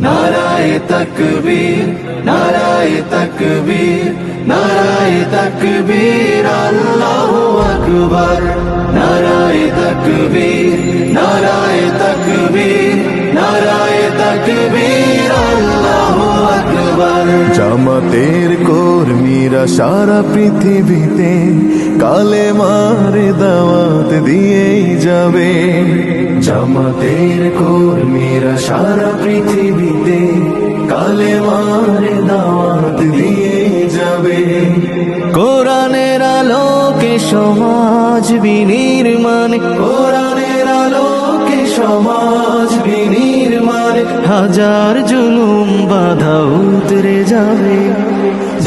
নারায়ে তাকবীর, নারায়ে তাকবীর, নারায়ে তাকবীর, আল্লাহু আকবার। নারায়ে তাকবীর, নারায়ে তাকবীর, নারায়ে তাকবীর, আল্লাহু আকবার। জামাতের কর্মীরা সারা পৃথিবীতে কালেমার দাওয়াত দিয়েই যাবে। জামাতের কর্মীরা সারা পৃথিবীতে কালেমার দাওয়াত দিয়ে যাবে। কোরআনের আলোকে সমাজ বিনির্মাণ, কোরআনের আলোকে সমাজ বিনির্মাণ, হাজার জুলুম বাধা উতরে যাবে।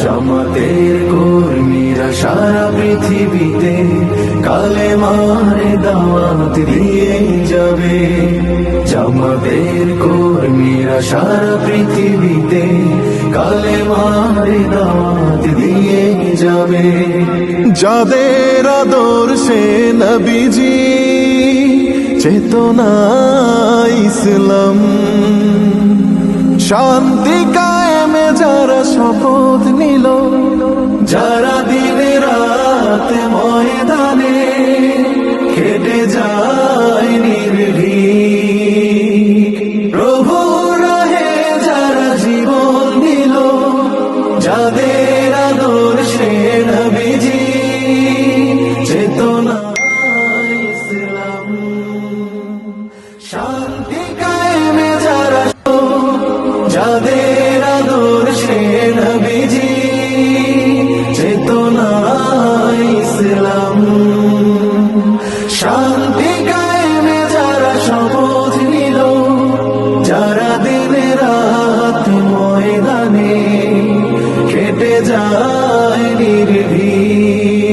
জামাতের কর্মীরা সারা পৃথিবীতে কালেমার দাওয়াত দিয়ে যাবে। জামাতের কর্মীরা সারা পৃথিবীতে কালেমার দাওয়াত দিয়ে যাবে। যাদের আদর্শে নবীজি চেতনা ইসলাম, শান্তি কায়েমে যারা শপথ নিল, যারা দিনে রাত ময়দানে খেটে যায় নির্ভীক, প্রভু রাহে যারা জীবন দিল, যাদের আদর্শে নবীজি চেতনা ইসলাম, শান্তি কায়েমে যারা, যাদের আদর্শে নবীজি চেতনা ইসলাম, শান্তি কায়েমে যারা শপথ নিল, যারা দিনে রাত ময়দানে কেটে যায় নির্ভীক,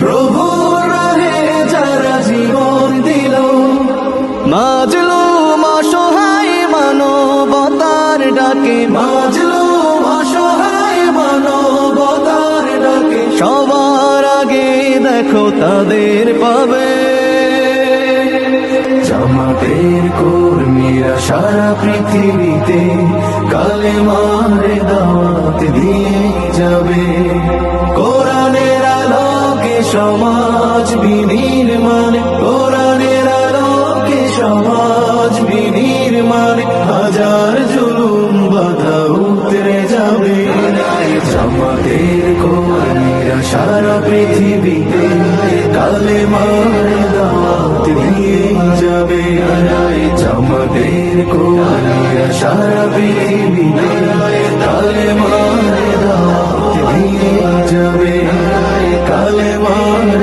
প্রভু রাহে যারা জীবন দিল, মাজলুম অসহায় মানবতার ডাকে, মাজলুম অসহায় মানবতার ডাকে, সবার আগে দেখো তাদের পাবে। জামাতের কর্মীরা সারা পৃথিবীতে কালেমার দাওয়াত দিয়ে যাবে। কোরআনের আলোকে সমাজ বিনির্মাণ, কোরআনের আলোকে সমাজ বিনির্মাণ, হাজার জুলুম বাধা উতরে যাবে। জামাতের কর্মীরা সারা পৃথিবীতে কালেমার দাওয়াত দিয়ে যাবে। জামাতের কর্মীরা সারা পৃথিবীতে কালেমার দাওয়াত দিয়ে যাবে। কালেমার